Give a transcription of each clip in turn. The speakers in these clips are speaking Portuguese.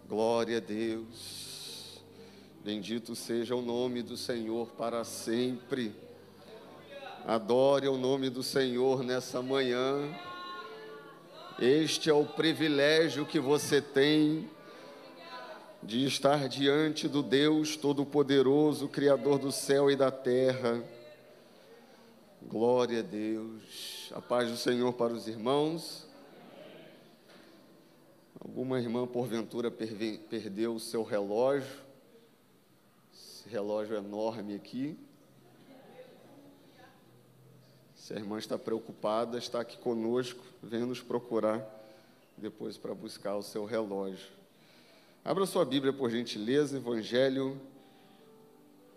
Glória a Deus. Bendito seja o nome do Senhor para sempre. Adore o nome do Senhor nessa manhã. Este é o privilégio que você tem de estar diante do Deus Todo-Poderoso, Criador do céu e da terra. Glória a Deus. A paz do Senhor para os irmãos. Alguma irmã, porventura, perdeu o seu relógio. Esse relógio enorme aqui. Se a irmã está preocupada, está aqui conosco, venha nos procurar depois para buscar o seu relógio. Abra sua Bíblia, por gentileza, Evangelho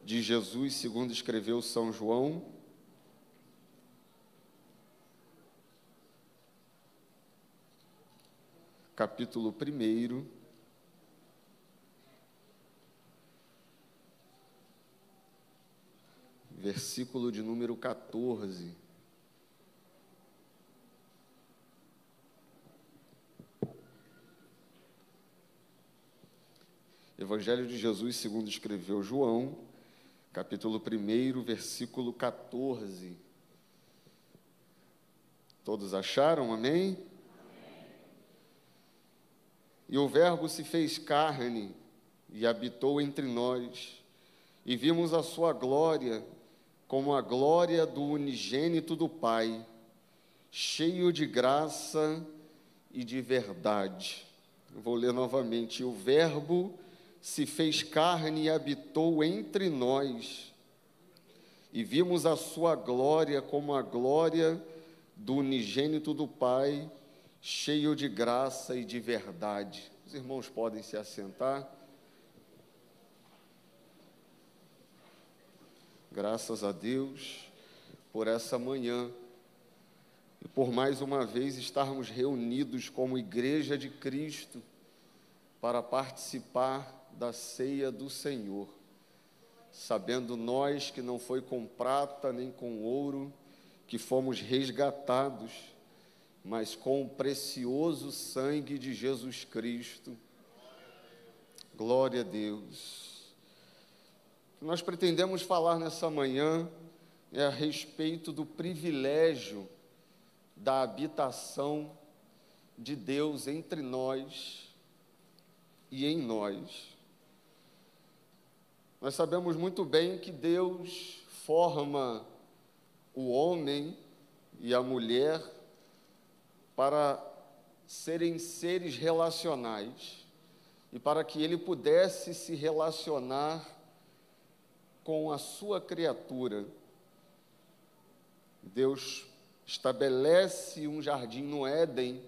de Jesus, segundo escreveu São João. Capítulo 1, versículo de número 14. Evangelho de Jesus, segundo escreveu João, capítulo 1, versículo 14. Todos acharam? Amém? E o Verbo se fez carne e habitou entre nós, e vimos a sua glória, como a glória do unigênito do Pai, cheio de graça e de verdade. Eu vou ler novamente. O Verbo se fez carne e habitou entre nós, e vimos a sua glória, como a glória do unigênito do Pai, cheio de graça e de verdade. Os irmãos podem se assentar. Graças a Deus por essa manhã e por mais uma vez estarmos reunidos como Igreja de Cristo para participar da ceia do Senhor, sabendo nós que não foi com prata nem com ouro que fomos resgatados, mas com o precioso sangue de Jesus Cristo. Glória a Deus. O que nós pretendemos falar nessa manhã é a respeito do privilégio da habitação de Deus entre nós e em nós. Nós sabemos muito bem que Deus forma o homem e a mulher para serem seres relacionais e para que ele pudesse se relacionar com a sua criatura. Deus estabelece um jardim no Éden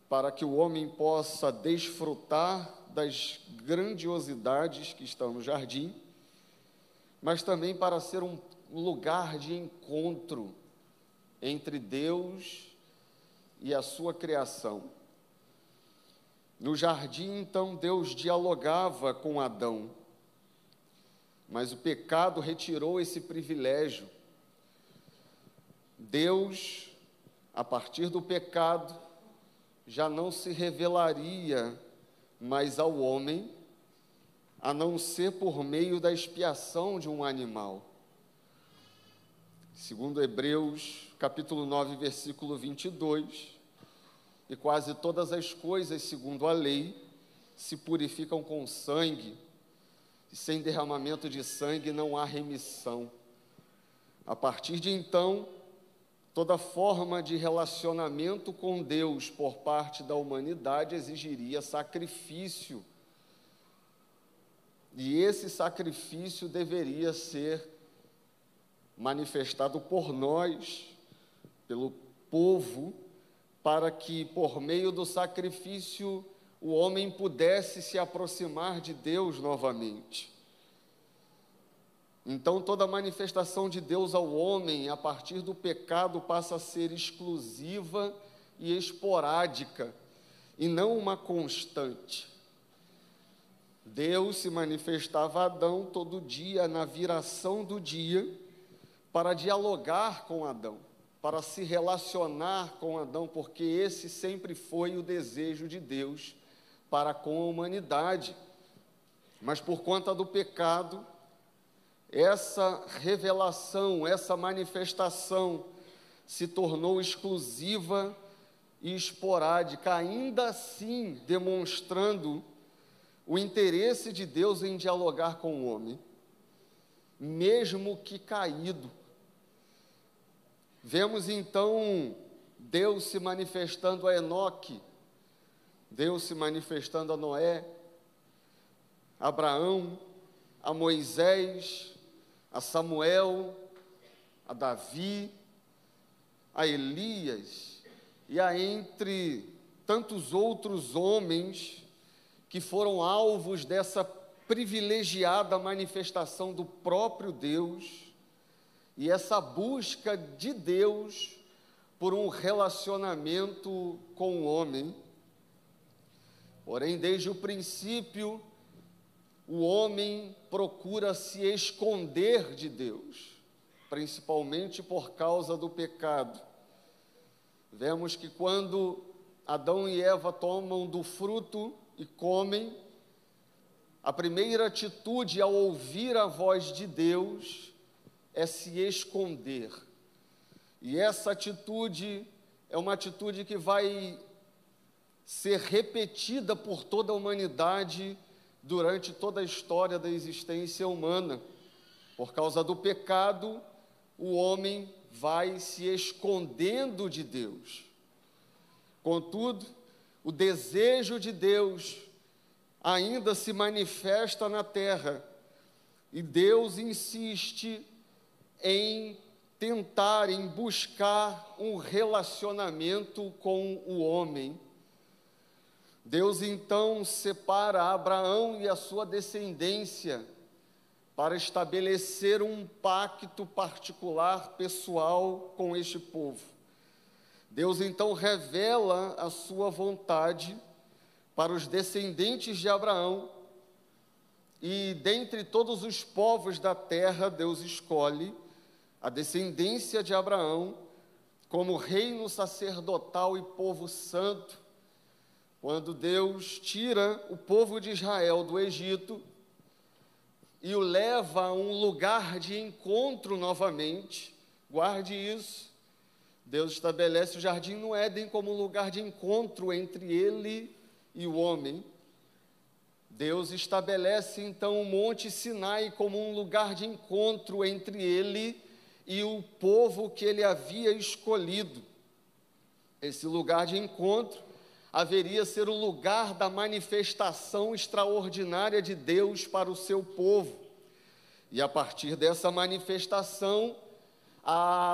para que o homem possa desfrutar das grandiosidades que estão no jardim, mas também para ser um lugar de encontro entre Deus e a sua criação. No jardim, então, Deus dialogava com Adão, mas o pecado retirou esse privilégio. Deus, a partir do pecado, já não se revelaria mais ao homem, a não ser por meio da expiação de um animal. Segundo Hebreus, capítulo 9, versículo 22, e quase todas as coisas, segundo a lei, se purificam com sangue, e sem derramamento de sangue não há remissão. A partir de então, toda forma de relacionamento com Deus por parte da humanidade exigiria sacrifício, e esse sacrifício deveria ser manifestado por nós, pelo povo, para que, por meio do sacrifício, o homem pudesse se aproximar de Deus novamente. Então, toda manifestação de Deus ao homem, a partir do pecado, passa a ser exclusiva e esporádica, e não uma constante. Deus se manifestava a Adão todo dia, na viração do dia, para dialogar com Adão, para se relacionar com Adão, porque esse sempre foi o desejo de Deus para com a humanidade. Mas por conta do pecado, essa revelação, essa manifestação se tornou exclusiva e esporádica, ainda assim demonstrando o interesse de Deus em dialogar com o homem, mesmo que caído. Vemos então Deus se manifestando a Enoque, Deus se manifestando a Noé, a Abraão, a Moisés, a Samuel, a Davi, a Elias, e a entre tantos outros homens que foram alvos dessa privilegiada manifestação do próprio Deus, e essa busca de Deus por um relacionamento com o homem. Porém, desde o princípio, o homem procura se esconder de Deus, principalmente por causa do pecado. Vemos que quando Adão e Eva tomam do fruto e comem, a primeira atitude ao ouvir a voz de Deus é se esconder. E essa atitude é uma atitude que vai ser repetida por toda a humanidade durante toda a história da existência humana. Por causa do pecado, o homem vai se escondendo de Deus. Contudo, o desejo de Deus ainda se manifesta na terra, e Deus insiste em tentar, em buscar um relacionamento com o homem. Deus então separa Abraão e a sua descendência para estabelecer um pacto particular, pessoal, com este povo. Deus então revela a sua vontade para os descendentes de Abraão, e dentre todos os povos da terra, Deus escolhe a descendência de Abraão como reino sacerdotal e povo santo. Quando Deus tira o povo de Israel do Egito e o leva a um lugar de encontro novamente, guarde isso, Deus estabelece o jardim no Éden como um lugar de encontro entre ele e o homem. Deus estabelece então o Monte Sinai como um lugar de encontro entre ele e o povo que ele havia escolhido. Esse lugar de encontro haveria ser o lugar da manifestação extraordinária de Deus para o seu povo. E a partir dessa manifestação,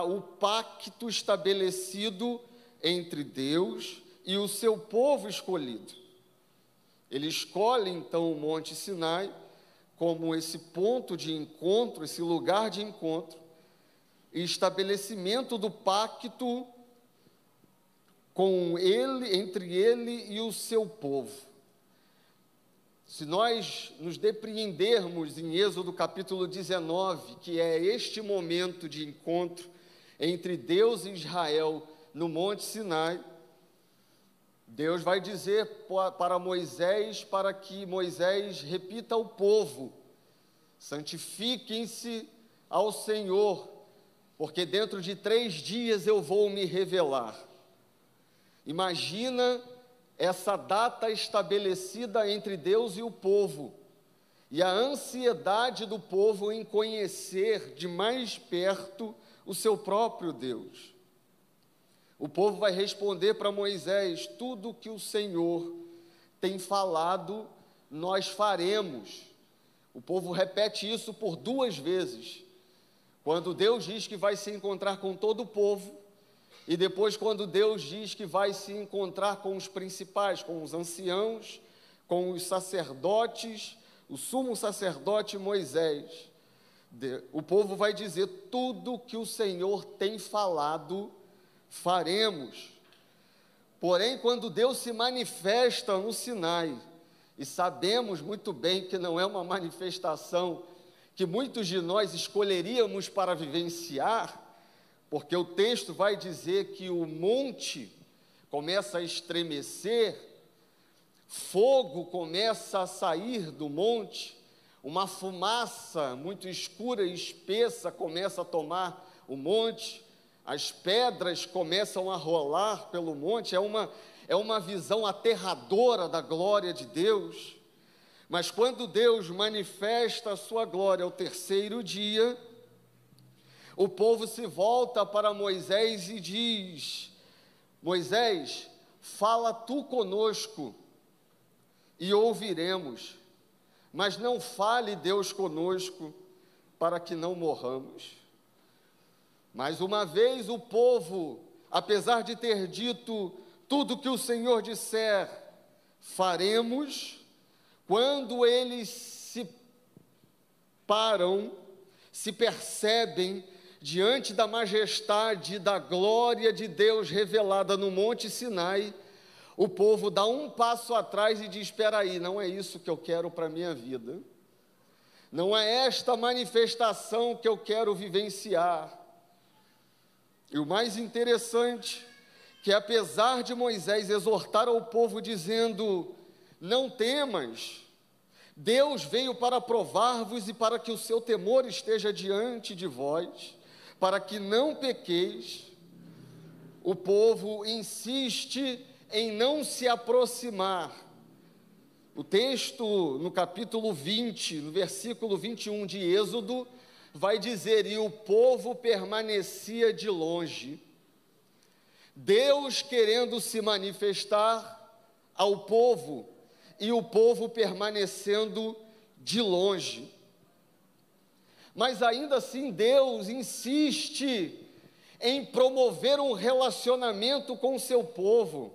o pacto estabelecido entre Deus e o seu povo escolhido. Ele escolhe então o Monte Sinai como esse ponto de encontro, esse lugar de encontro, e estabelecimento do pacto com ele, entre ele e o seu povo. Se nós nos depreendermos em Êxodo capítulo 19, que é este momento de encontro entre Deus e Israel no Monte Sinai, Deus vai dizer para Moisés, para que Moisés repita ao povo: santifiquem-se ao Senhor, porque dentro de 3 dias eu vou me revelar. Imagina essa data estabelecida entre Deus e o povo, e a ansiedade do povo em conhecer de mais perto o seu próprio Deus. O povo vai responder para Moisés: tudo que o Senhor tem falado, nós faremos. O povo repete isso por 2 vezes. Quando Deus diz que vai se encontrar com todo o povo, e depois quando Deus diz que vai se encontrar com os principais, com os anciãos, com os sacerdotes, o sumo sacerdote Moisés. O povo vai dizer: tudo que o Senhor tem falado, faremos. Porém, quando Deus se manifesta no Sinai, e sabemos muito bem que não é uma manifestação que muitos de nós escolheríamos para vivenciar, porque o texto vai dizer que o monte começa a estremecer, fogo começa a sair do monte, uma fumaça muito escura e espessa começa a tomar o monte, as pedras começam a rolar pelo monte, é uma visão aterradora da glória de Deus. Mas quando Deus manifesta a sua glória ao terceiro dia, o povo se volta para Moisés e diz: Moisés, fala tu conosco e ouviremos, mas não fale Deus conosco para que não morramos. Mais uma vez o povo, apesar de ter dito tudo que o Senhor disser, faremos, quando eles se param, se percebem diante da majestade, da glória de Deus revelada no Monte Sinai, o povo dá um passo atrás e diz: espera aí, não é isso que eu quero para a minha vida, não é esta manifestação que eu quero vivenciar. E o mais interessante, que apesar de Moisés exortar ao povo dizendo: não temas, Deus veio para provar-vos e para que o seu temor esteja diante de vós, para que não pequeis, o povo insiste em não se aproximar. O texto, no capítulo 20, no versículo 21 de Êxodo, vai dizer: e o povo permanecia de longe. Deus querendo se manifestar ao povo, e o povo permanecendo de longe. Mas ainda assim Deus insiste em promover um relacionamento com o seu povo,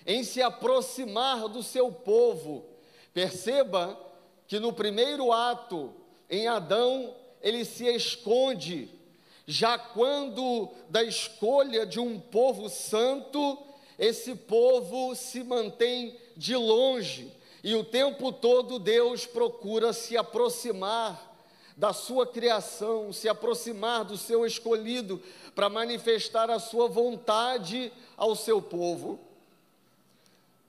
em se aproximar do seu povo. Perceba que no primeiro ato, em Adão, ele se esconde, já quando da escolha de um povo santo, esse povo se mantém de longe, e o tempo todo Deus procura se aproximar da sua criação, se aproximar do seu escolhido, para manifestar a sua vontade ao seu povo.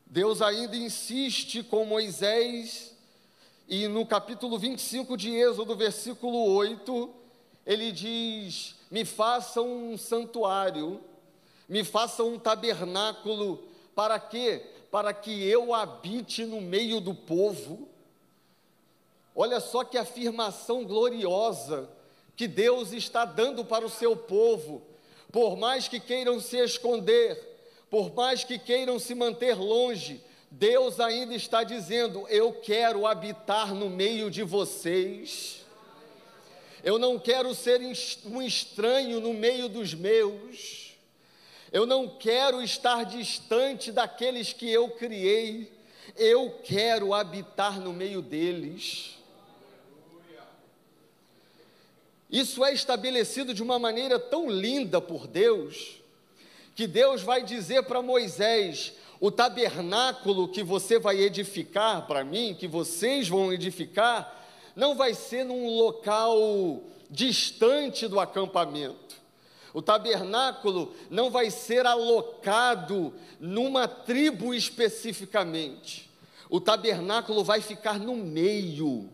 Deus ainda insiste com Moisés, e no capítulo 25 de Êxodo, versículo 8, ele diz: me faça um santuário, me faça um tabernáculo. Para quê? Para que eu habite no meio do povo. Olha só que afirmação gloriosa que Deus está dando para o seu povo. Por mais que queiram se esconder, por mais que queiram se manter longe, Deus ainda está dizendo: eu quero habitar no meio de vocês. Eu não quero ser um estranho no meio dos meus. Eu não quero estar distante daqueles que eu criei. Eu quero habitar no meio deles. Isso é estabelecido de uma maneira tão linda por Deus, que Deus vai dizer para Moisés: o tabernáculo que você vai edificar para mim, que vocês vão edificar, não vai ser num local distante do acampamento. O tabernáculo não vai ser alocado numa tribo especificamente. O tabernáculo vai ficar no meio,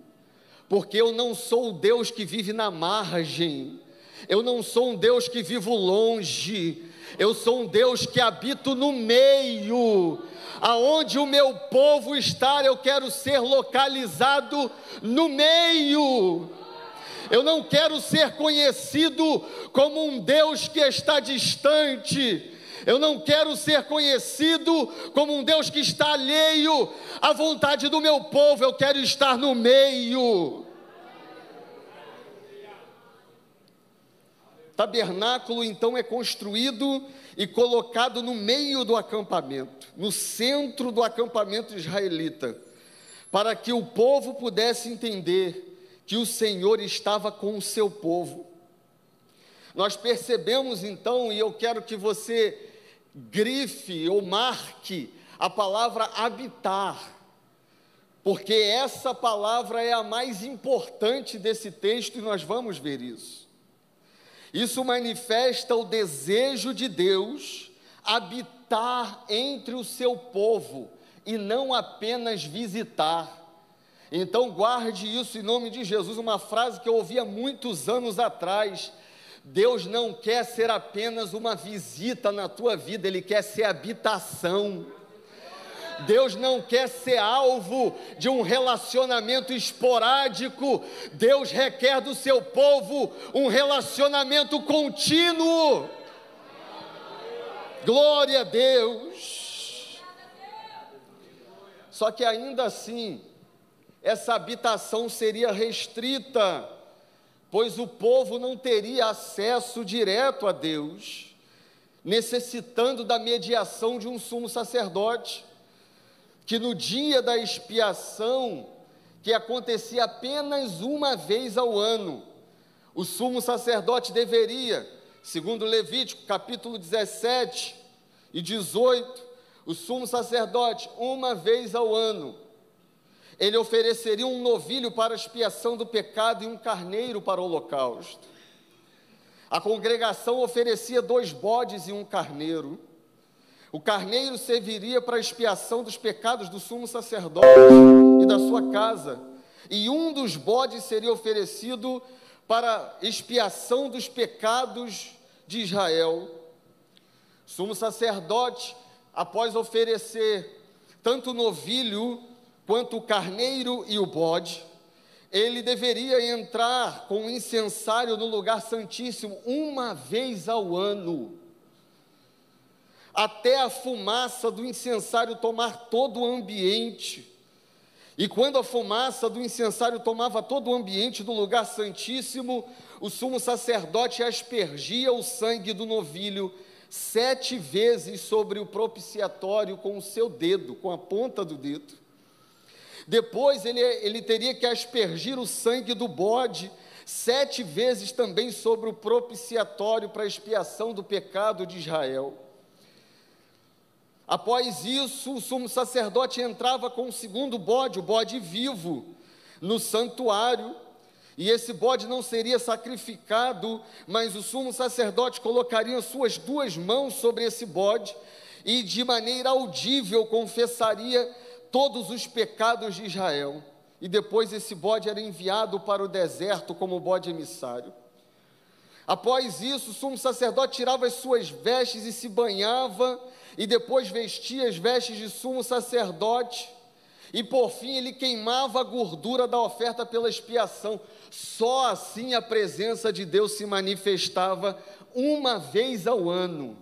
porque eu não sou o Deus que vive na margem, eu não sou um Deus que vivo longe, eu sou um Deus que habito no meio. Aonde o meu povo está, eu quero ser localizado no meio. Eu não quero ser conhecido como um Deus que está distante. Eu não quero ser conhecido como um Deus que está alheio à vontade do meu povo. Eu quero estar no meio. Tabernáculo, então, é construído e colocado no meio do acampamento, no centro do acampamento israelita, para que o povo pudesse entender que o Senhor estava com o seu povo. Nós percebemos então, e eu quero que você grife ou marque a palavra habitar, porque essa palavra é a mais importante desse texto e nós vamos ver isso. Isso manifesta o desejo de Deus habitar entre o seu povo, e não apenas visitar. Então guarde isso em nome de Jesus, uma frase que eu ouvi há muitos anos atrás: Deus não quer ser apenas uma visita na tua vida, Ele quer ser habitação. Deus não quer ser alvo de um relacionamento esporádico, Deus requer do seu povo um relacionamento contínuo. Glória a Deus. Só que ainda assim, essa habitação seria restrita, pois o povo não teria acesso direto a Deus, necessitando da mediação de um sumo sacerdote, que no dia da expiação, que acontecia apenas uma vez ao ano, o sumo sacerdote deveria, segundo Levítico capítulo 17 e 18, o sumo sacerdote, uma vez ao ano, ele ofereceria um novilho para a expiação do pecado e um carneiro para o holocausto. A congregação oferecia 2 bodes e um carneiro. O carneiro serviria para a expiação dos pecados do sumo sacerdote e da sua casa, e um dos bodes seria oferecido para expiação dos pecados de Israel. O sumo sacerdote, após oferecer tanto o novilho quanto o carneiro e o bode, ele deveria entrar com o incensário no lugar santíssimo uma vez ao ano, até a fumaça do incensário tomar todo o ambiente. E quando a fumaça do incensário tomava todo o ambiente do lugar santíssimo, o sumo sacerdote aspergia o sangue do novilho 7 vezes sobre o propiciatório com o seu dedo, com a ponta do dedo. Depois ele teria que aspergir o sangue do bode 7 vezes também sobre o propiciatório para a expiação do pecado de Israel. Após isso, o sumo sacerdote entrava com o segundo bode, o bode vivo, no santuário, e esse bode não seria sacrificado, mas o sumo sacerdote colocaria suas 2 mãos sobre esse bode, e de maneira audível confessaria todos os pecados de Israel, e depois esse bode era enviado para o deserto como bode emissário. Após isso, o sumo sacerdote tirava as suas vestes e se banhava, e depois vestia as vestes de sumo sacerdote, e por fim ele queimava a gordura da oferta pela expiação. Só assim a presença de Deus se manifestava uma vez ao ano.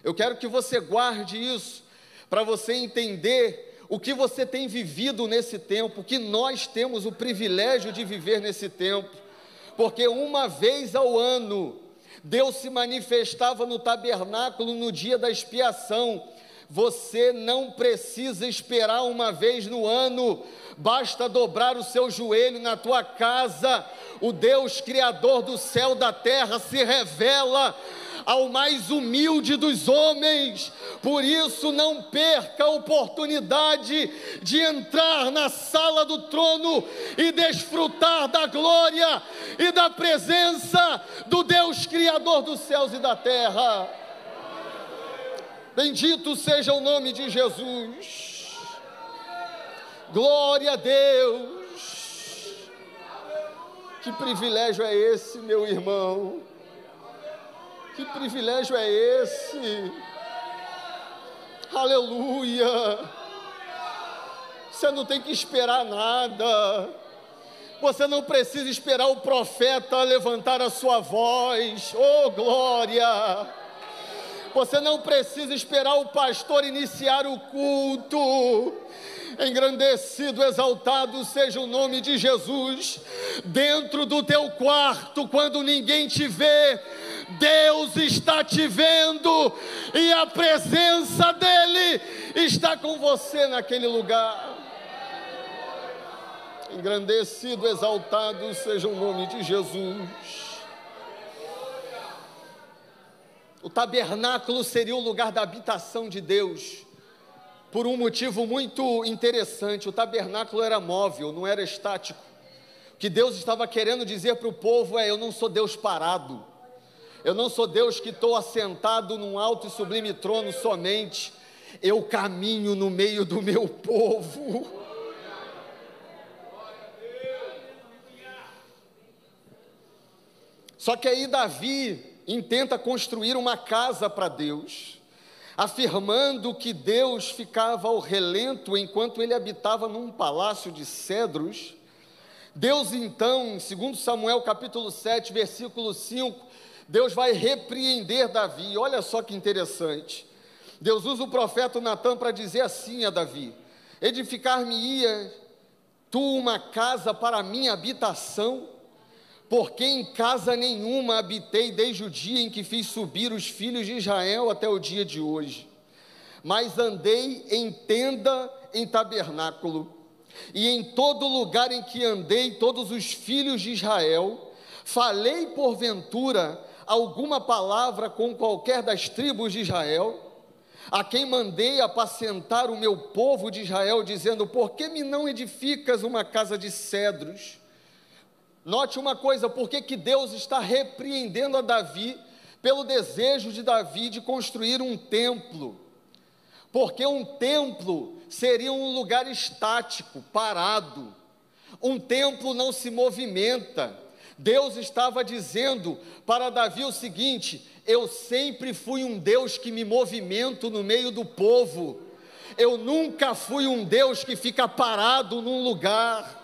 Eu quero que você guarde isso, para você entender o que você tem vivido nesse tempo, que nós temos o privilégio de viver nesse tempo, porque uma vez ao ano, Deus se manifestava no tabernáculo no dia da expiação. Você não precisa esperar uma vez no ano, basta dobrar o seu joelho na tua casa. O Deus Criador do céu e da terra se revela ao mais humilde dos homens. Por isso não perca a oportunidade de entrar na sala do trono e desfrutar da glória e da presença do Deus Criador dos céus e da terra. Bendito seja o nome de Jesus. Glória a Deus. Que privilégio é esse, meu irmão? Que privilégio é esse? Aleluia! Você não tem que esperar nada. Você não precisa esperar o profeta levantar a sua voz. Oh, glória! Você não precisa esperar o pastor iniciar o culto. Engrandecido, exaltado seja o nome de Jesus. Dentro do teu quarto, quando ninguém te vê, Deus está te vendo, e a presença dEle está com você naquele lugar. Engrandecido, exaltado seja o nome de Jesus. O tabernáculo seria o lugar da habitação de Deus, por um motivo muito interessante. O tabernáculo era móvel, não era estático. O que Deus estava querendo dizer para o povo é: eu não sou Deus parado, eu não sou Deus que estou assentado num alto e sublime trono somente. eu caminho no meio do meu povo. Só que aí Davi intenta construir uma casa para Deus, afirmando que Deus ficava ao relento enquanto ele habitava num palácio de cedros. Deus então, em 2 Samuel capítulo 7, versículo 5, Deus vai repreender Davi. Olha só que interessante. Deus usa o profeta Natã para dizer assim a Davi: edificar-me-ia tu uma casa para a minha habitação, porque em casa nenhuma habitei desde o dia em que fiz subir os filhos de Israel até o dia de hoje. Mas andei em tenda, em tabernáculo, e em todo lugar em que andei, todos os filhos de Israel, falei porventura alguma palavra com qualquer das tribos de Israel, a quem mandei apacentar o meu povo de Israel, dizendo: por que me não edificas uma casa de cedros? Note uma coisa, por que Deus está repreendendo a Davi pelo desejo de Davi de construir um templo? Porque um templo seria um lugar estático, parado. Um templo não se movimenta. Deus estava dizendo para Davi o seguinte: eu sempre fui um Deus que me movimento no meio do povo. Eu nunca fui um Deus que fica parado num lugar.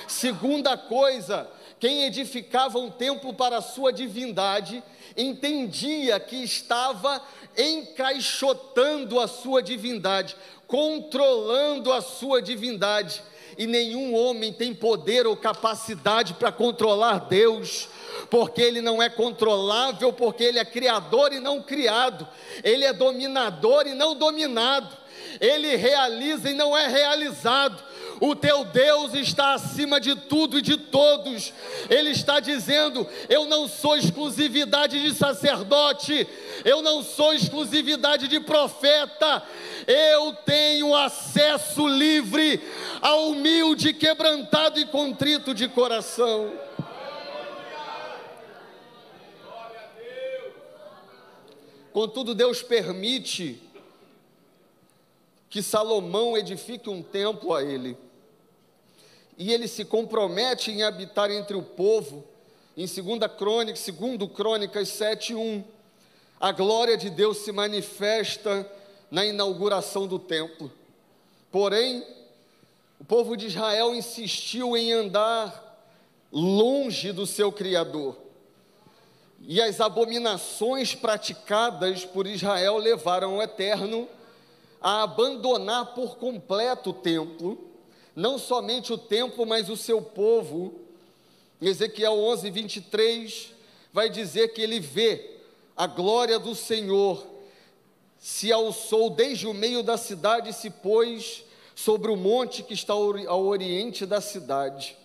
Segunda coisa, quem edificava um templo para a sua divindade, entendia que estava encaixotando a sua divindade, controlando a sua divindade, e nenhum homem tem poder ou capacidade para controlar Deus, porque Ele não é controlável, porque Ele é criador e não criado, Ele é dominador e não dominado, Ele realiza e não é realizado. O teu Deus está acima de tudo e de todos. Ele está dizendo: eu não sou exclusividade de sacerdote, eu não sou exclusividade de profeta, eu tenho acesso livre ao humilde, quebrantado e contrito de coração. Contudo, Deus permite que Salomão edifique um templo a Ele, e ele se compromete em habitar entre o povo. Em 2 Crônicas 7:1, a glória de Deus se manifesta na inauguração do templo. Porém, o povo de Israel insistiu em andar longe do seu Criador, e as abominações praticadas por Israel levaram o Eterno a abandonar por completo o templo, não somente o templo, mas o seu povo. Ezequiel 11:23 vai dizer que ele vê a glória do Senhor, se alçou desde o meio da cidade e se pôs sobre o monte que está ao oriente da cidade,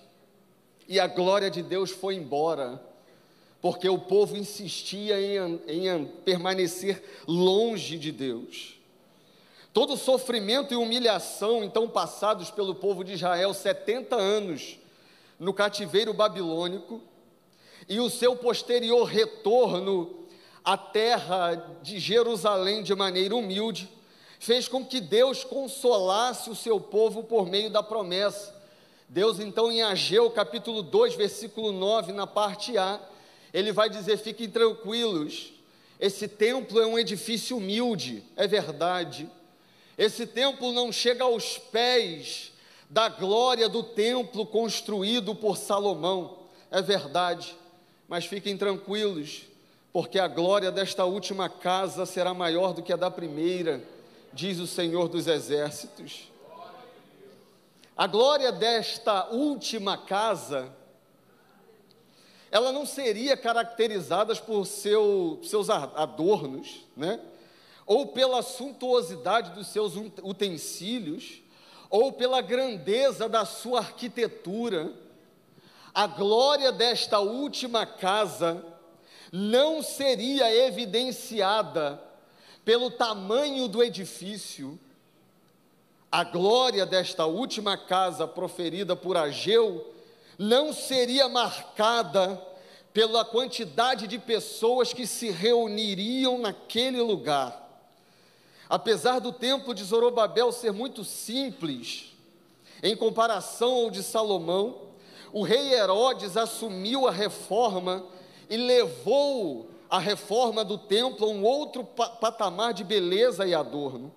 e a glória de Deus foi embora, porque o povo insistia em permanecer longe de Deus. Todo o sofrimento e humilhação, então, passados pelo povo de Israel, 70 anos no cativeiro babilônico, e o seu posterior retorno à terra de Jerusalém de maneira humilde, fez com que Deus consolasse o seu povo por meio da promessa. Deus, então, em Ageu, capítulo 2, versículo 9, na parte A, ele vai dizer: fiquem tranquilos, esse templo é um edifício humilde, é verdade. Esse templo não chega aos pés da glória do templo construído por Salomão, é verdade, mas fiquem tranquilos, porque a glória desta última casa será maior do que a da primeira, diz o Senhor dos Exércitos. A glória desta última casa, ela não seria caracterizada por seus adornos, né? Ou pela suntuosidade dos seus utensílios, ou pela grandeza da sua arquitetura. A glória desta última casa não seria evidenciada pelo tamanho do edifício. A glória desta última casa proferida por Ageu não seria marcada pela quantidade de pessoas que se reuniriam naquele lugar. Apesar do templo de Zorobabel ser muito simples, em comparação ao de Salomão, o rei Herodes assumiu a reforma e levou a reforma do templo a um outro patamar de beleza e adorno.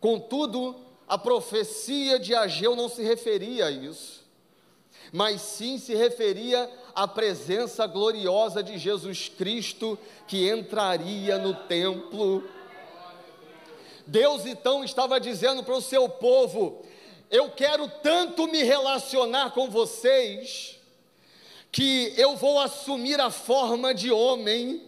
Contudo, a profecia de Ageu não se referia a isso, mas sim se referia à presença gloriosa de Jesus Cristo que entraria no templo. Deus então estava dizendo para o seu povo: eu quero tanto me relacionar com vocês, que eu vou assumir a forma de homem,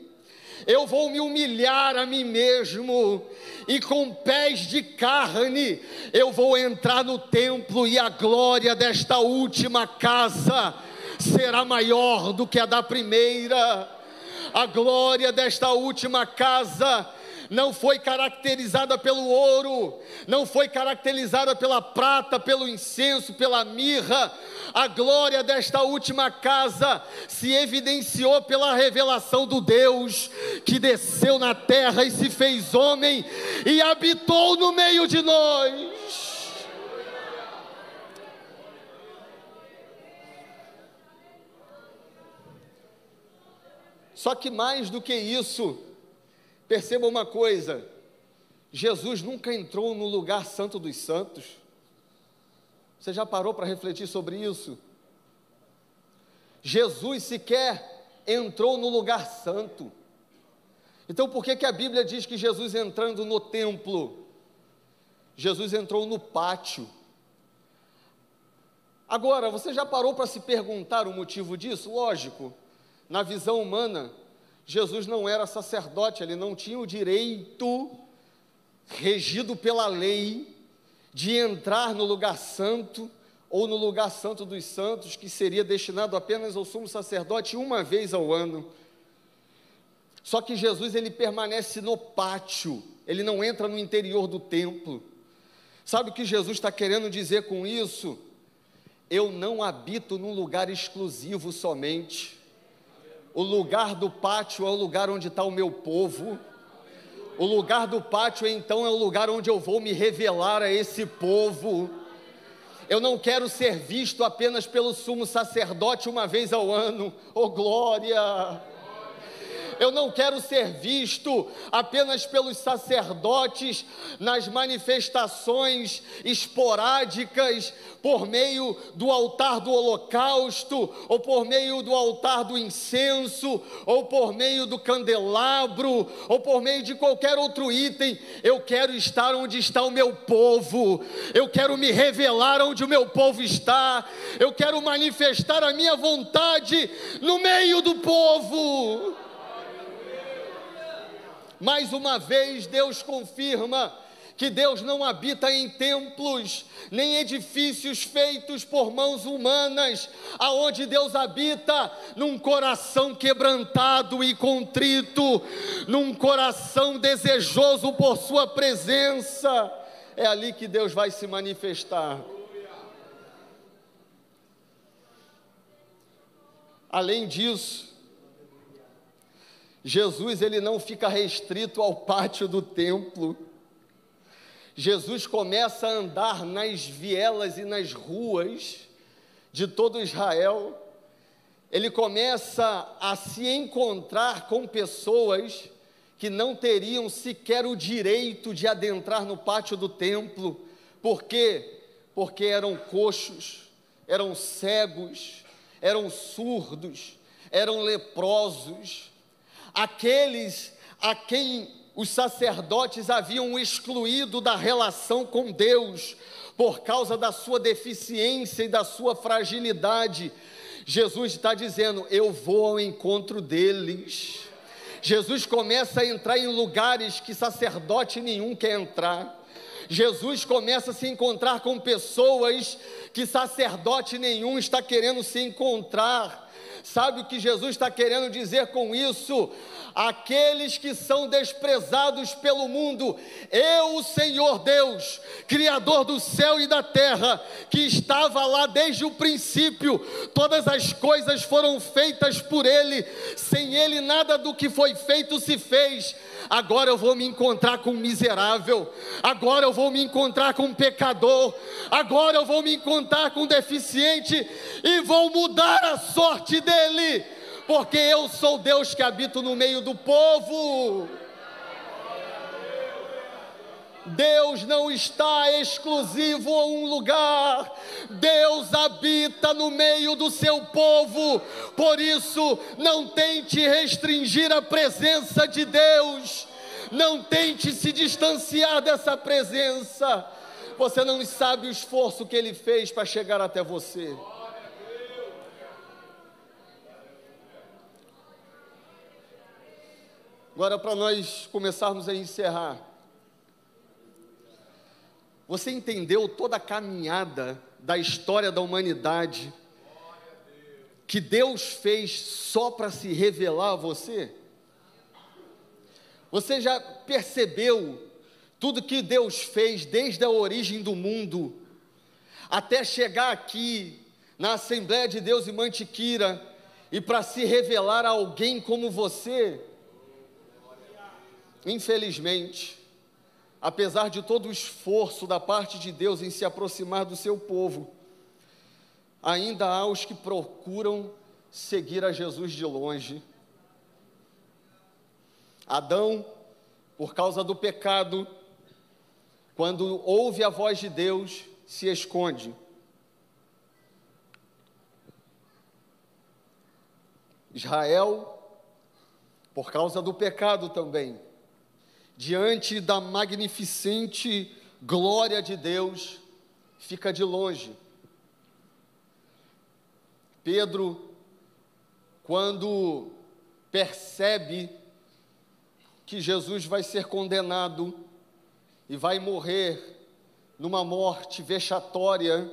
eu vou me humilhar a mim mesmo, e com pés de carne, eu vou entrar no templo, e a glória desta última casa será maior do que a da primeira. A glória desta última casa não foi caracterizada pelo ouro, não foi caracterizada pela prata, pelo incenso, pela mirra. A glória desta última casa se evidenciou pela revelação do Deus que desceu na terra e se fez homem e habitou no meio de nós. Só que mais do que isso, perceba uma coisa: Jesus nunca entrou no lugar santo dos santos. Você já parou para refletir sobre isso? Jesus sequer entrou no lugar santo. Então por que a Bíblia diz que Jesus entrando no templo? Jesus entrou no pátio. Agora, você já parou para se perguntar o motivo disso? Lógico, na visão humana, Jesus não era sacerdote, ele não tinha o direito, regido pela lei, de entrar no lugar santo, ou no lugar santo dos santos, que seria destinado apenas ao sumo sacerdote uma vez ao ano. Só que Jesus, ele permanece no pátio, ele não entra no interior do templo. Sabe o que Jesus está querendo dizer com isso? Eu não habito num lugar exclusivo somente. O lugar do pátio é o lugar onde está o meu povo. O lugar do pátio, então, é o lugar onde eu vou me revelar a esse povo. Eu não quero ser visto apenas pelo sumo sacerdote uma vez ao ano. Oh, glória! Eu não quero ser visto apenas pelos sacerdotes nas manifestações esporádicas, por meio do altar do holocausto, ou por meio do altar do incenso, ou por meio do candelabro, ou por meio de qualquer outro item. Eu quero estar onde está o meu povo, eu quero me revelar onde o meu povo está, eu quero manifestar a minha vontade no meio do povo. Mais uma vez, Deus confirma que Deus não habita em templos, nem edifícios feitos por mãos humanas. Aonde Deus habita? Num coração quebrantado e contrito, num coração desejoso por sua presença. É ali que Deus vai se manifestar. Além disso, Jesus, ele não fica restrito ao pátio do templo. Jesus começa a andar nas vielas e nas ruas de todo Israel. Ele começa a se encontrar com pessoas que não teriam sequer o direito de adentrar no pátio do templo. Por quê? Porque eram coxos, eram cegos, eram surdos, eram leprosos. Aqueles a quem os sacerdotes haviam excluído da relação com Deus, por causa da sua deficiência e da sua fragilidade. Jesus está dizendo: eu vou ao encontro deles. Jesus começa a entrar em lugares que sacerdote nenhum quer entrar. Jesus começa a se encontrar com pessoas que sacerdote nenhum está querendo se encontrar. Sabe o que Jesus está querendo dizer com isso? Aqueles que são desprezados pelo mundo, eu, o Senhor Deus, Criador do céu e da terra, que estava lá desde o princípio, todas as coisas foram feitas por Ele, sem Ele nada do que foi feito se fez. Agora eu vou me encontrar com um miserável, agora eu vou me encontrar com um pecador, agora eu vou me encontrar com um deficiente e vou mudar a sorte dele, porque eu sou Deus que habito no meio do povo. Deus não está exclusivo a um lugar, Deus habita no meio do seu povo. Por isso, não tente restringir a presença de Deus, não tente se distanciar dessa presença. Você não sabe o esforço que Ele fez para chegar até você. Agora, para nós começarmos a encerrar, você entendeu toda a caminhada da história da humanidade que Deus fez só para se revelar a você? Você já percebeu tudo que Deus fez desde a origem do mundo até chegar aqui na Assembleia de Deus em Mantiqueira e para se revelar a alguém como você? Infelizmente, apesar de todo o esforço da parte de Deus em se aproximar do seu povo, ainda há os que procuram seguir a Jesus de longe. Adão, por causa do pecado, quando ouve a voz de Deus, se esconde. Israel, por causa do pecado também, diante da magnificente glória de Deus, fica de longe. Pedro, quando percebe que Jesus vai ser condenado e vai morrer numa morte vexatória,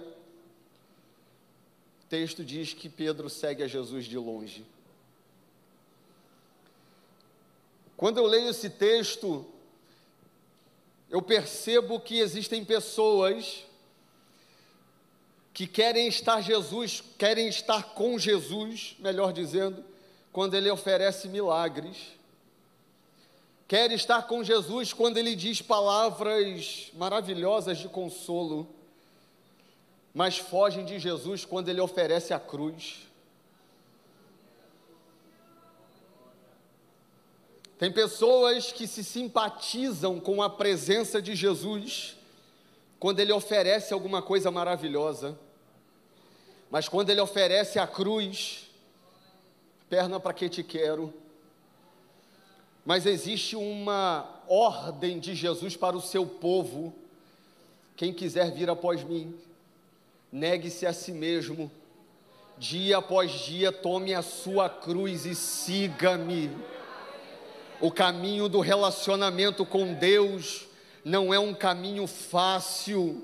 o texto diz que Pedro segue a Jesus de longe. Quando eu leio esse texto, eu percebo que existem pessoas que querem estar com Jesus, melhor dizendo, quando Ele oferece milagres. Querem estar com Jesus quando Ele diz palavras maravilhosas de consolo, mas fogem de Jesus quando Ele oferece a cruz. Tem pessoas que se simpatizam com a presença de Jesus quando Ele oferece alguma coisa maravilhosa, mas quando Ele oferece a cruz, perna para que te quero. Mas existe uma ordem de Jesus para o seu povo: quem quiser vir após mim, negue-se a si mesmo, dia após dia tome a sua cruz e siga-me. O caminho do relacionamento com Deus não é um caminho fácil.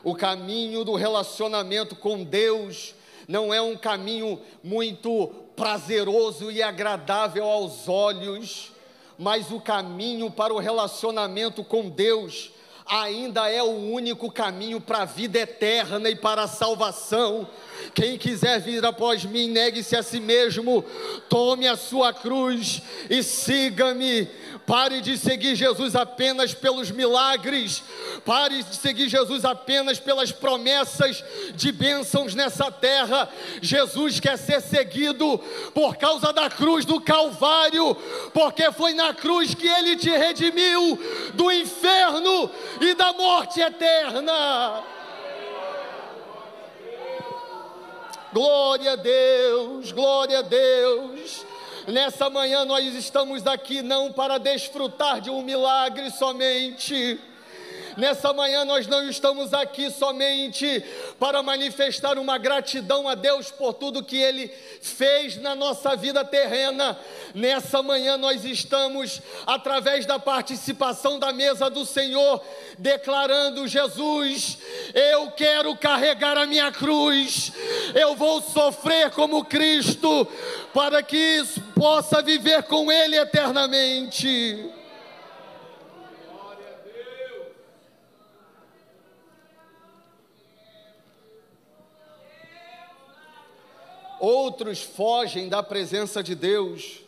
O caminho do relacionamento com Deus não é um caminho muito prazeroso e agradável aos olhos, mas o caminho para o relacionamento com Deus ainda é o único caminho para a vida eterna e para a salvação. Quem quiser vir após mim, negue-se a si mesmo, tome a sua cruz e siga-me. Pare de seguir Jesus apenas pelos milagres, pare de seguir Jesus apenas pelas promessas de bênçãos nessa terra. Jesus quer ser seguido por causa da cruz do Calvário, porque foi na cruz que Ele te redimiu do inferno e da morte eterna. Glória a Deus, glória a Deus. Nessa manhã nós estamos aqui não para desfrutar de um milagre somente, Nessa manhã nós não estamos aqui somente para manifestar uma gratidão a Deus por tudo que Ele fez na nossa vida terrena. Nessa manhã nós estamos, através da participação da mesa do Senhor, declarando: Jesus, eu quero carregar a minha cruz, eu vou sofrer como Cristo, para que possa viver com Ele eternamente. Outros fogem da presença de Deus,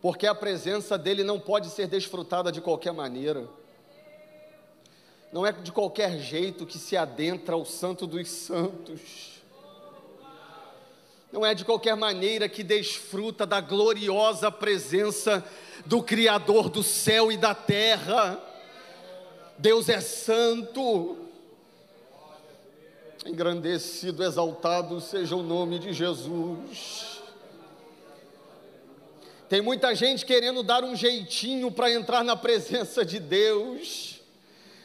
porque a presença dEle não pode ser desfrutada de qualquer maneira. Não é de qualquer jeito que se adentra ao Santo dos Santos. Não é de qualquer maneira que desfruta da gloriosa presença do Criador do céu e da terra. Deus é santo. Engrandecido, exaltado seja o nome de Jesus. Tem muita gente querendo dar um jeitinho para entrar na presença de Deus.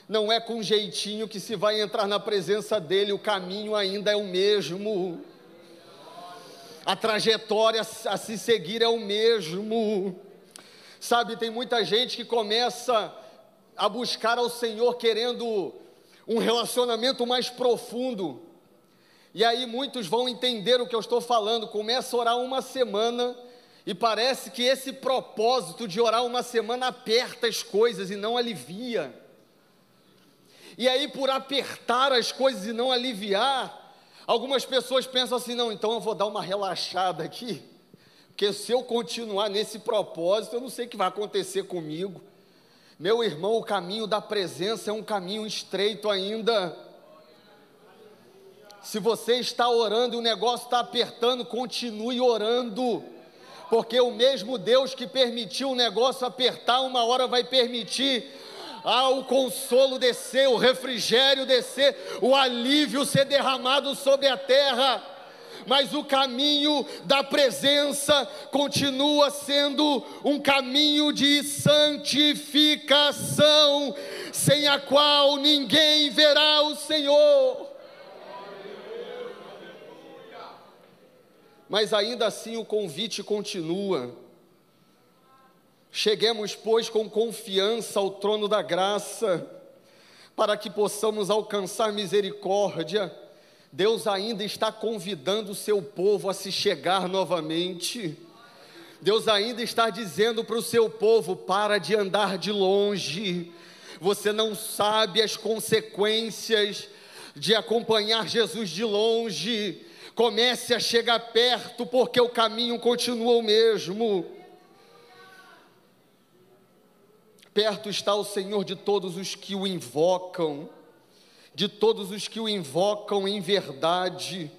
Não é com jeitinho que se vai entrar na presença dEle, o caminho ainda é o mesmo. A trajetória a se seguir é o mesmo. Sabe, tem muita gente que começa a buscar ao Senhor querendo um relacionamento mais profundo, e aí muitos vão entender o que eu estou falando. Começa a orar uma semana, e parece que esse propósito de orar uma semana aperta as coisas e não alivia, e aí por apertar as coisas e não aliviar, algumas pessoas pensam assim: não, então eu vou dar uma relaxada aqui, porque se eu continuar nesse propósito, eu não sei o que vai acontecer comigo. Meu irmão, o caminho da presença é um caminho estreito ainda. Se você está orando e o negócio está apertando, continue orando, porque o mesmo Deus que permitiu o negócio apertar, uma hora vai permitir o consolo descer, o refrigério descer, o alívio ser derramado sobre a terra. Mas o caminho da presença continua sendo um caminho de santificação, sem a qual ninguém verá o Senhor. Mas ainda assim o convite continua. Cheguemos, pois, com confiança ao trono da graça, para que possamos alcançar misericórdia. Deus ainda está convidando o seu povo a se chegar novamente. Deus ainda está dizendo para o seu povo: para de andar de longe. Você não sabe as consequências de acompanhar Jesus de longe. Comece a chegar perto, porque o caminho continua o mesmo. Perto está o Senhor de todos os que o invocam, de todos os que o invocam em verdade.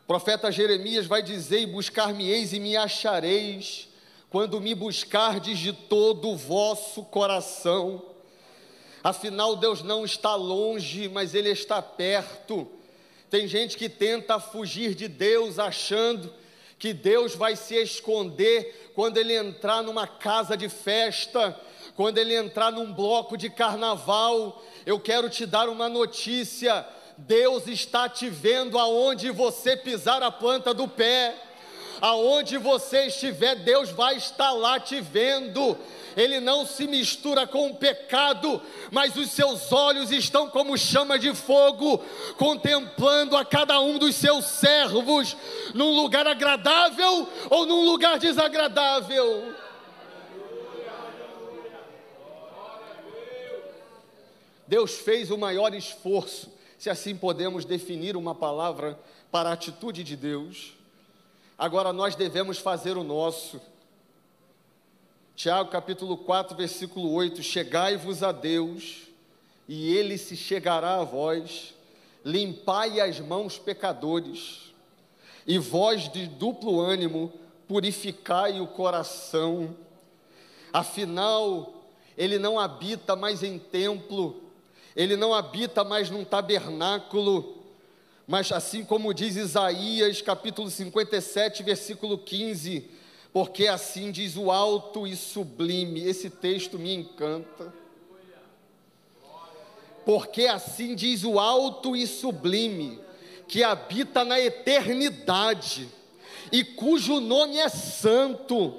O profeta Jeremias vai dizer: e buscar-me-eis e me achareis, quando me buscardes de todo o vosso coração. Afinal, Deus não está longe, mas Ele está perto. Tem gente que tenta fugir de Deus, achando que Deus vai se esconder quando ele entrar numa casa de festa, quando ele entrar num bloco de carnaval. Eu quero te dar uma notícia: Deus está te vendo aonde você pisar a planta do pé. Aonde você estiver, Deus vai estar lá te vendo. Ele não se mistura com o pecado, mas os seus olhos estão como chama de fogo, contemplando a cada um dos seus servos, num lugar agradável ou num lugar desagradável. Deus fez o maior esforço, se assim podemos definir uma palavra para a atitude de Deus. Agora nós devemos fazer o nosso. Tiago capítulo 4, versículo 8: chegai-vos a Deus, e Ele se chegará a vós. Limpai as mãos, pecadores, e vós de duplo ânimo, purificai o coração. Afinal, Ele não habita mais em templo, Ele não habita mais num tabernáculo, mas assim como diz Isaías capítulo 57, versículo 15, porque assim diz o alto e sublime. Esse texto me encanta. Porque assim diz o alto e sublime, que habita na eternidade, e cujo nome é santo.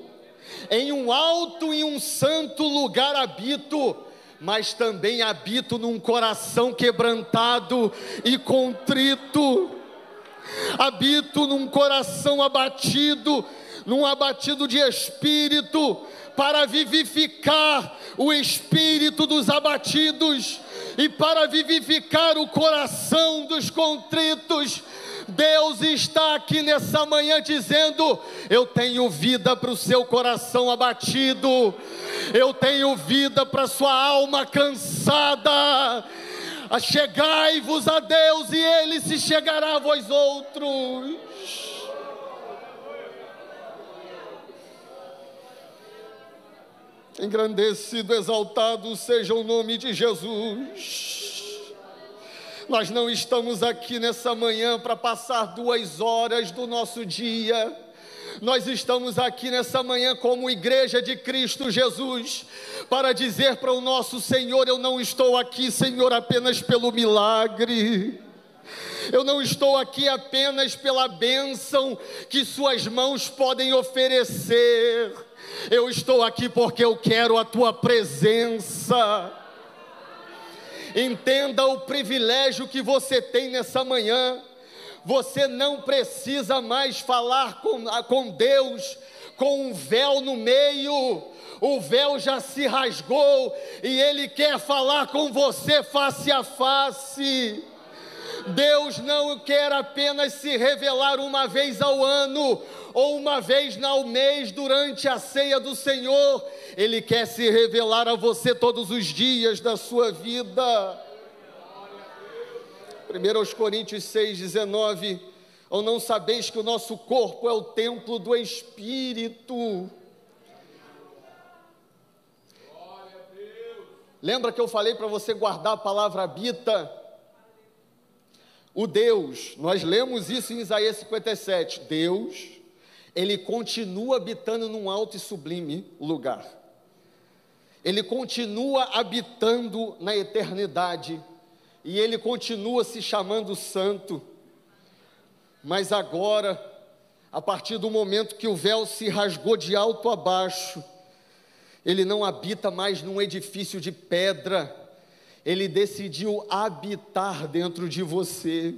Em um alto e um santo lugar habito, mas também habito num coração quebrantado e contrito. Habito num coração abatido, num abatido de espírito, para vivificar o espírito dos abatidos e para vivificar o coração dos contritos. Deus está aqui nessa manhã dizendo: eu tenho vida para o seu coração abatido, eu tenho vida para a sua alma cansada. Achegai-vos a Deus e Ele se chegará a vós outros. Engrandecido, exaltado seja o nome de Jesus. Nós não estamos aqui nessa manhã para passar 2 horas do nosso dia. Nós estamos aqui nessa manhã como igreja de Cristo Jesus, para dizer para o nosso Senhor: eu não estou aqui, Senhor, apenas pelo milagre. Eu não estou aqui apenas pela bênção que suas mãos podem oferecer. Eu estou aqui porque eu quero a tua presença. Entenda o privilégio que você tem nessa manhã. Você não precisa mais falar com Deus com um véu no meio. O véu já se rasgou e Ele quer falar com você face a face. Deus não quer apenas se revelar uma vez ao ano ou uma vez ao mês durante a ceia do Senhor. Ele quer se revelar a você todos os dias da sua vida. 1 Coríntios 6,19: ou não sabeis que o nosso corpo é o templo do Espírito? Lembra que eu falei para você guardar a palavra habita? O Deus, nós lemos isso em Isaías 57, Deus, Ele continua habitando num alto e sublime lugar. Ele continua habitando na eternidade, e Ele continua se chamando Santo. Mas agora, a partir do momento que o véu se rasgou de alto a baixo, Ele não habita mais num edifício de pedra, Ele decidiu habitar dentro de você.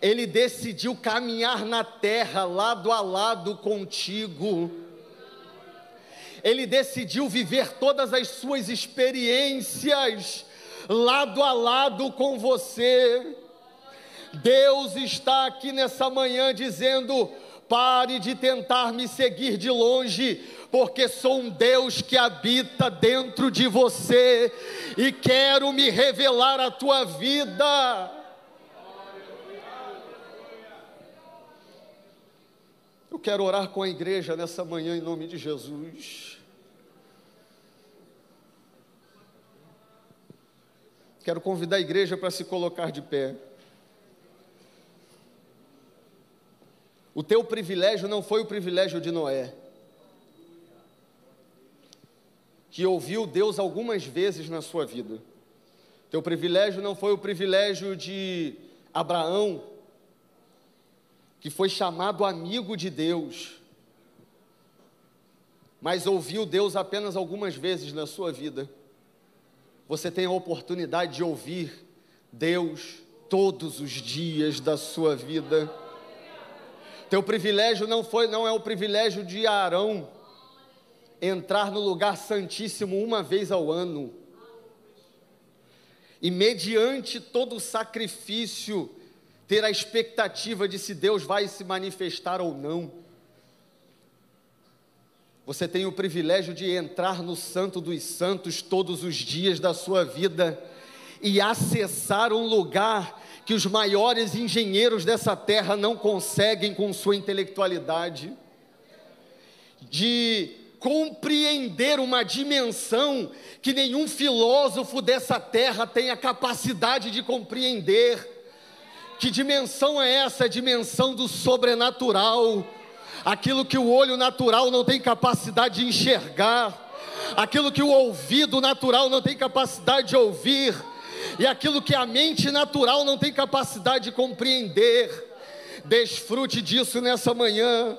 Ele decidiu caminhar na terra lado a lado contigo. Ele decidiu viver todas as suas experiências lado a lado com você. Deus está aqui nessa manhã dizendo: pare de tentar me seguir de longe, porque sou um Deus que habita dentro de você e quero me revelar à tua vida. Eu quero orar com a igreja nessa manhã em nome de Jesus. Quero convidar a igreja para se colocar de pé. O teu privilégio não foi o privilégio de Noé, que ouviu Deus algumas vezes na sua vida. Teu privilégio não foi o privilégio de Abraão, que foi chamado amigo de Deus, mas ouviu Deus apenas algumas vezes na sua vida. Você tem a oportunidade de ouvir Deus todos os dias da sua vida. Teu privilégio não é o privilégio de Arão entrar no lugar santíssimo uma vez ao ano, e mediante todo o sacrifício ter a expectativa de se Deus vai se manifestar ou não. Você tem o privilégio de entrar no Santo dos Santos todos os dias da sua vida e acessar um lugar que os maiores engenheiros dessa terra não conseguem com sua intelectualidade, de compreender uma dimensão que nenhum filósofo dessa terra tem a capacidade de compreender. Que dimensão é essa? A dimensão do sobrenatural, aquilo que o olho natural não tem capacidade de enxergar, aquilo que o ouvido natural não tem capacidade de ouvir, e aquilo que a mente natural não tem capacidade de compreender. Desfrute disso nessa manhã.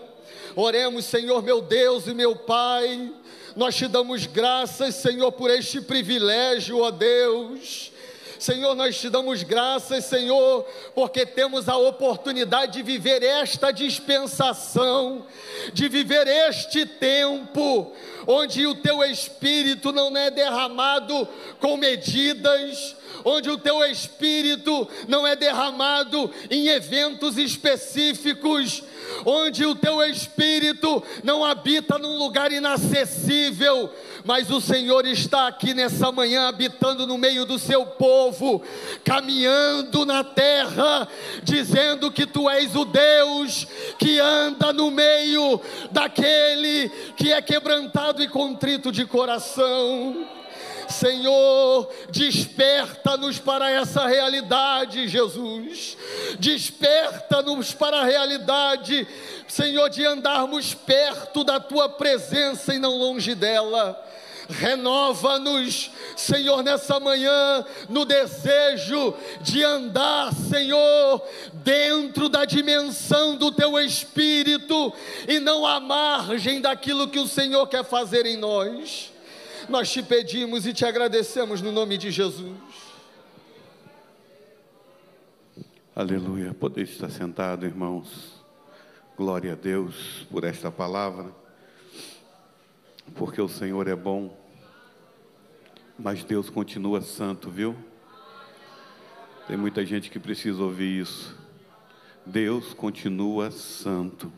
Oremos, Senhor meu Deus e meu Pai, nós te damos graças, Senhor, por este privilégio, ó Deus. Senhor, nós te damos graças, Senhor, porque temos a oportunidade de viver esta dispensação, de viver este tempo, onde o Teu Espírito não é derramado com medidas, onde o Teu Espírito não é derramado em eventos específicos, onde o Teu Espírito não habita num lugar inacessível, mas o Senhor está aqui nessa manhã, habitando no meio do Seu povo, caminhando na terra, dizendo que Tu és o Deus que anda no meio daquele que é quebrantado e contrito de coração. Senhor, desperta-nos para essa realidade, Jesus. Desperta-nos para a realidade, Senhor, de andarmos perto da Tua presença e não longe dela. Renova-nos, Senhor, nessa manhã, no desejo de andar, Senhor, dentro da dimensão do Teu Espírito e não à margem daquilo que o Senhor quer fazer em nós. Nós te pedimos e te agradecemos no nome de Jesus. Aleluia. Poder estar sentado, irmãos. Glória a Deus por esta palavra, porque o Senhor é bom, mas Deus continua santo, viu? Tem muita gente que precisa ouvir isso. Deus continua santo.